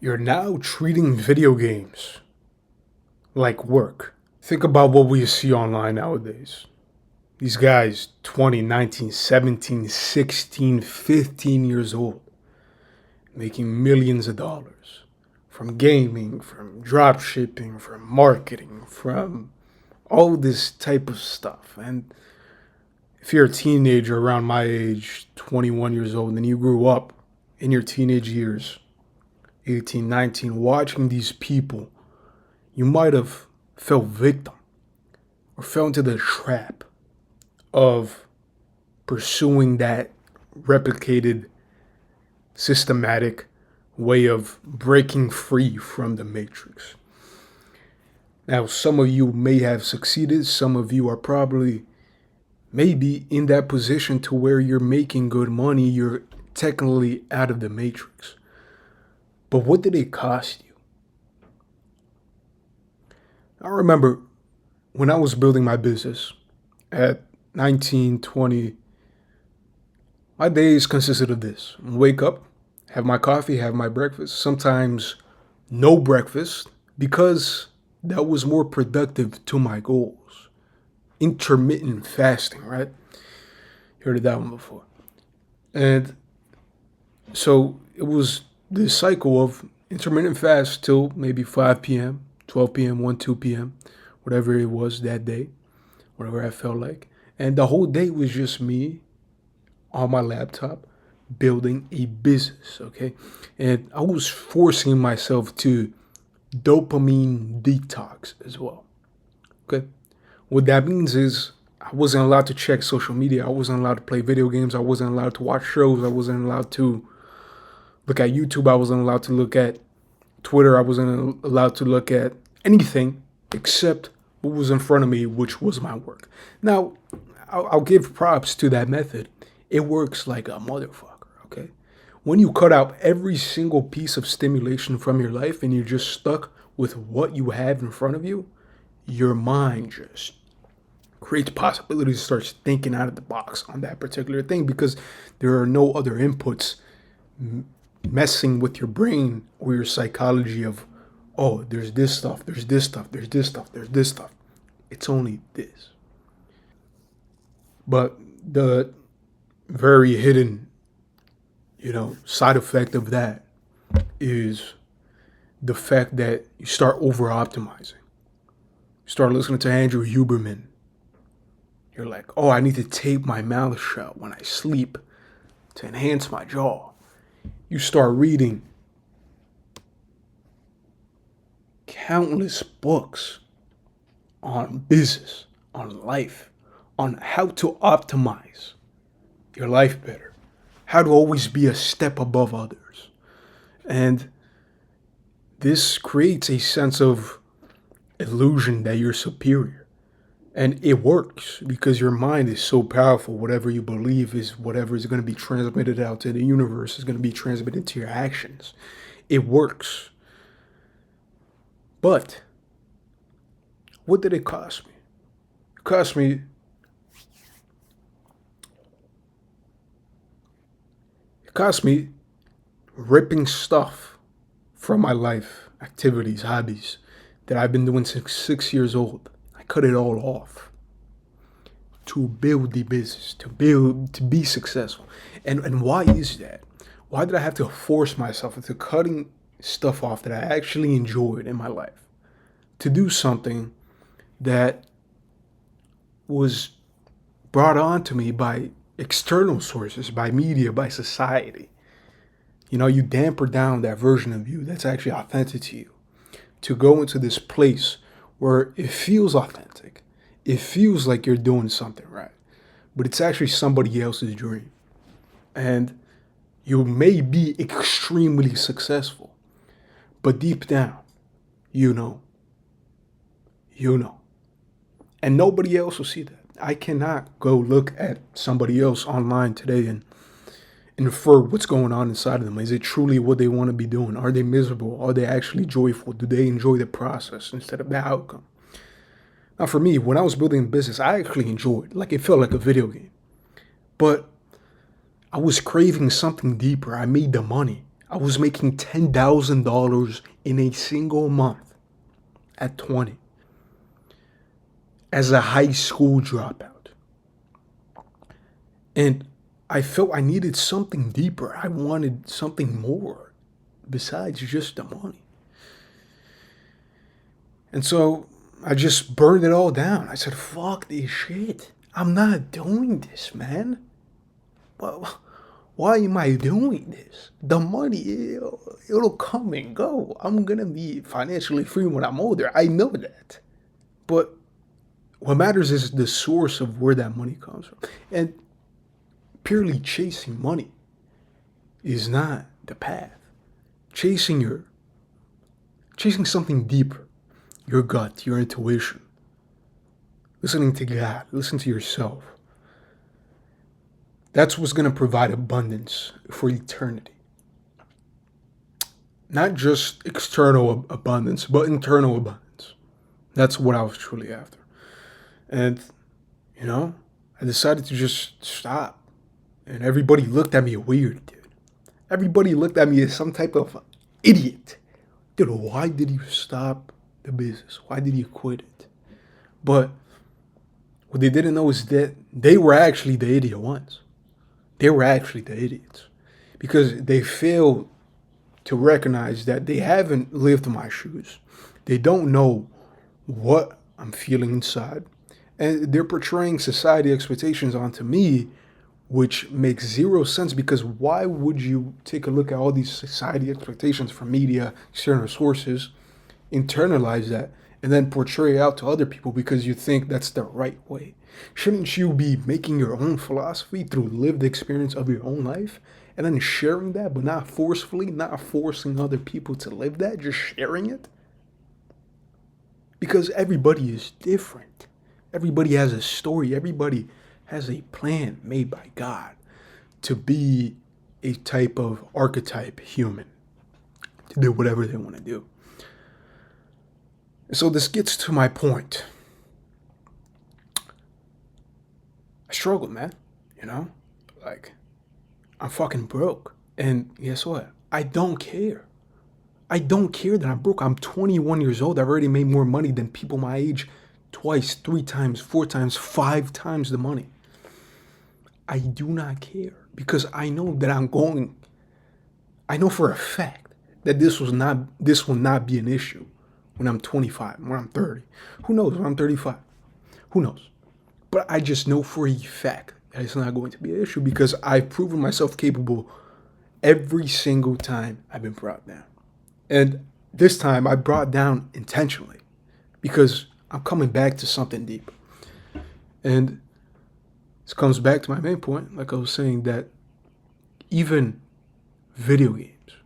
You're now treating video games like work. Think about what we see online nowadays. These guys, 20, 19, 17, 16, 15 years old, making millions of dollars from gaming, from drop shipping, from marketing, from all this type of stuff. And if you're a teenager around my age, 21 years old, and you grew up in your teenage years, 18, 19, watching these people, you might have fell victim or fell into the trap of pursuing that replicated systematic way of breaking free from the matrix. Now, some of you may have succeeded, some of you are probably maybe in that position to where you're making good money, you're technically out of the matrix. But what did it cost you? I remember when I was building my business at 19, 20, my days consisted of this. Wake up, have my coffee, have my breakfast, sometimes no breakfast because that was more productive to my goals. Intermittent fasting, right? You heard of that one before. And so it was this cycle of intermittent fast till maybe 5 p.m., 12 p.m., 1, 2 p.m., whatever it was that day, whatever I felt like. And the whole day was just me on my laptop building a business, okay? And I was forcing myself to dopamine detox as well, okay? What that means is I wasn't allowed to check social media. I wasn't allowed to play video games. I wasn't allowed to watch shows. I wasn't allowed to look at YouTube. I wasn't allowed to look at Twitter. I wasn't allowed to look at anything except what was in front of me, which was my work. Now, I'll give props to that method. It works like a motherfucker, okay? When you cut out every single piece of stimulation from your life and you're just stuck with what you have in front of you, your mind just creates possibilities, starts thinking out of the box on that particular thing because there are no other inputs messing with your brain or your psychology of, oh, there's this stuff, there's this stuff, there's this stuff, there's this stuff. It's only this. But the very hidden, side effect of that is the fact that you start over optimizing. You start listening to Andrew Huberman. You're like, oh, I need to tape my mouth shut when I sleep to enhance my jaw. You start reading countless books on business, on life, on how to optimize your life better, how to always be a step above others. And this creates a sense of illusion that you're superior. And it works because your mind is so powerful. Whatever you believe is whatever is going to be transmitted out to the universe is going to be transmitted to your actions. It works. But what did it cost me? It cost me ripping stuff from my life, activities, hobbies that I've been doing since 6 years old. I cut it all off to build the business, to be successful. And why is that? Why did I have to force myself into cutting stuff off that I actually enjoyed in my life to do something that was brought on to me by external sources, by media, by society? You damper down that version of you that's actually authentic to you to go into this place where it feels authentic. It feels like you're doing something right, but it's actually somebody else's dream. And you may be extremely successful, but deep down, you know, you know. And nobody else will see that. I cannot go look at somebody else online today and infer what's going on inside of them. Is it truly what they want to be doing? Are they miserable? Are they actually joyful? Do they enjoy the process instead of the outcome? Now, for me, when I was building a business, I actually enjoyed. Like, it felt like a video game. But I was craving something deeper. I made the money. I was making $10,000 in a single month at 20 as a high school dropout. And I felt I needed something deeper. I wanted something more besides just the money. And so I just burned it all down. I said, fuck this shit. I'm not doing this, man. Well, why am I doing this? The money, it'll come and go. I'm going to be financially free when I'm older. I know that. But what matters is the source of where that money comes from. And purely chasing money is not the path. Chasing something deeper, your gut, your intuition, listening to God, listen to yourself. That's what's going to provide abundance for eternity. Not just external abundance, but internal abundance. That's what I was truly after. And, I decided to just stop. And everybody looked at me weird, dude. Everybody looked at me as some type of idiot. Dude, why did you stop the business? Why did you quit it? But what they didn't know is that they were actually the idiot ones. They were actually the idiots. Because they failed to recognize that they haven't lived my shoes. They don't know what I'm feeling inside. And they're portraying society expectations onto me, which makes zero sense, because why would you take a look at all these society expectations from media, external sources, internalize that, and then portray it out to other people because you think that's the right way? Shouldn't you be making your own philosophy through lived experience of your own life and then sharing that, but not forcefully, not forcing other people to live that, just sharing it? Because everybody is different. Everybody has a story. Everybody has a plan made by God to be a type of archetype human, to do whatever they want to do. And so this gets to my point. I struggled, man. Like, I'm fucking broke. And guess what? I don't care. I don't care that I'm broke. I'm 21 years old. I've already made more money than people my age twice, 3 times, 4 times, 5 times the money. I do not care because I know that I know for a fact that this will not be an issue when I'm 25, when I'm 30. Who knows when I'm 35? Who knows? But I just know for a fact that it's not going to be an issue because I've proven myself capable every single time I've been brought down. And this time I brought down intentionally because I'm coming back to something deeper. And this comes back to my main point, like I was saying, that even video games,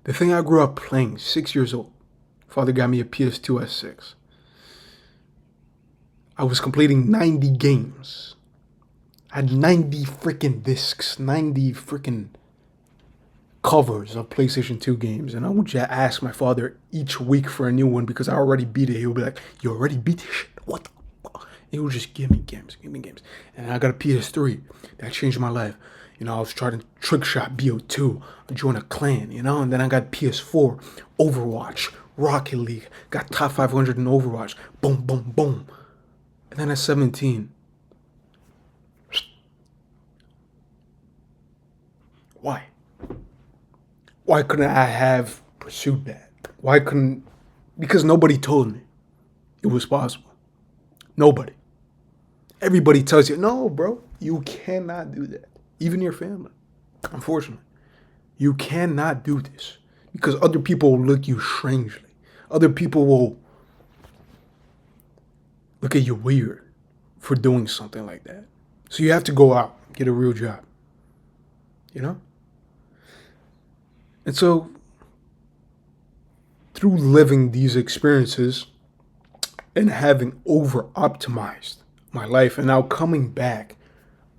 the thing I grew up playing, 6 years old, father got me a PS2 at 6. I was completing 90 games. I had 90 freaking discs, 90 freaking covers of PlayStation 2 games. And I would just ask my father each week for a new one because I already beat it. He would be like, you already beat this shit? What the fuck? He would just give me games. And I got a PS3. That changed my life. I was trying to trick shot BO2, join a clan, and then I got PS4, Overwatch, Rocket League, got top 500 in Overwatch, boom, boom, boom. And then at 17, why? Why couldn't I have pursued that? Because nobody told me it was possible. Nobody. Everybody tells you, no, bro, you cannot do that. Even your family, unfortunately. You cannot do this because other people will look at you strangely. Other people will look at you weird for doing something like that. So you have to go out, get a real job. And so through living these experiences and having over-optimized my life and now coming back,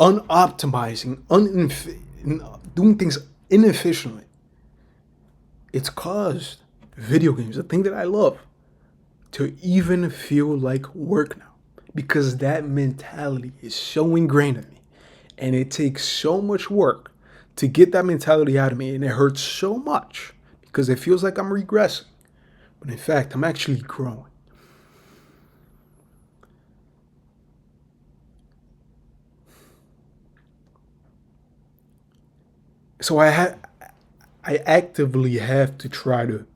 unoptimizing, doing things inefficiently, it's caused video games, the thing that I love, to even feel like work now. Because that mentality is so ingrained in me. And it takes so much work to get that mentality out of me. And it hurts so much because it feels like I'm regressing. But in fact, I'm actually growing. So I actively have to try to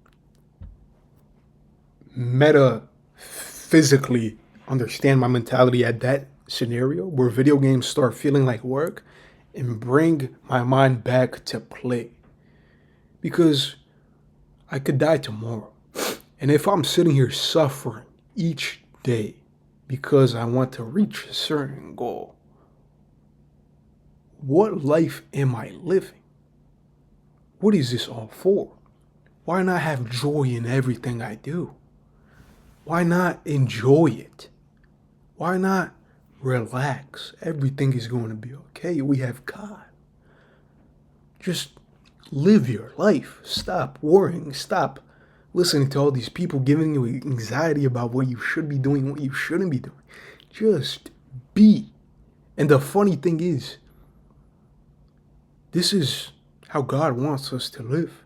metaphysically understand my mentality at that scenario where video games start feeling like work and bring my mind back to play. Because I could die tomorrow. And if I'm sitting here suffering each day because I want to reach a certain goal, what life am I living? What is this all for? Why not have joy in everything I do? Why not enjoy it? Why not relax? Everything is going to be okay. We have God. Just live your life. Stop worrying. Stop listening to all these people giving you anxiety about what you should be doing, what you shouldn't be doing. Just be. And the funny thing is, this is how God wants us to live.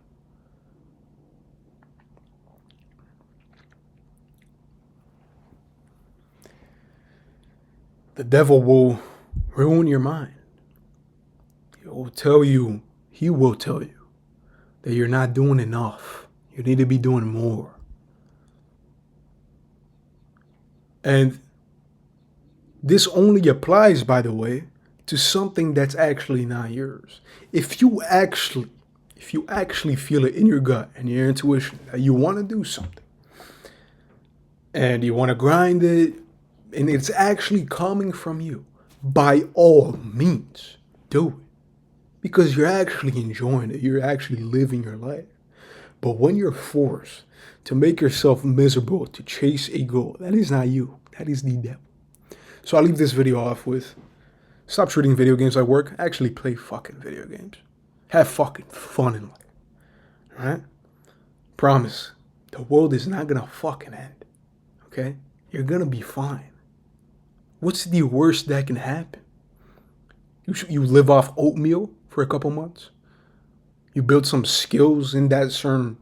The devil will ruin your mind. He will tell you that you're not doing enough. You need to be doing more. And this only applies, by the way, to something that's actually not yours. If you actually feel it in your gut and your intuition that you want to do something and you want to grind it and it's actually coming from you, by all means, do it. Because you're actually enjoying it. You're actually living your life. But when you're forced to make yourself miserable to chase a goal, that is not you. That is the devil. So I'll leave this video off with, stop treating video games like work. Actually play fucking video games. Have fucking fun in life. Alright? Promise. The world is not gonna fucking end. Okay? You're gonna be fine. What's the worst that can happen? You live off oatmeal for a couple months? You build some skills in that certain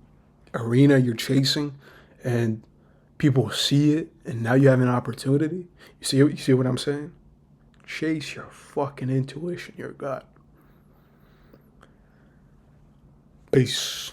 arena you're chasing and people see it and now you have an opportunity? You see what I'm saying? Chase your fucking intuition, your gut. Peace.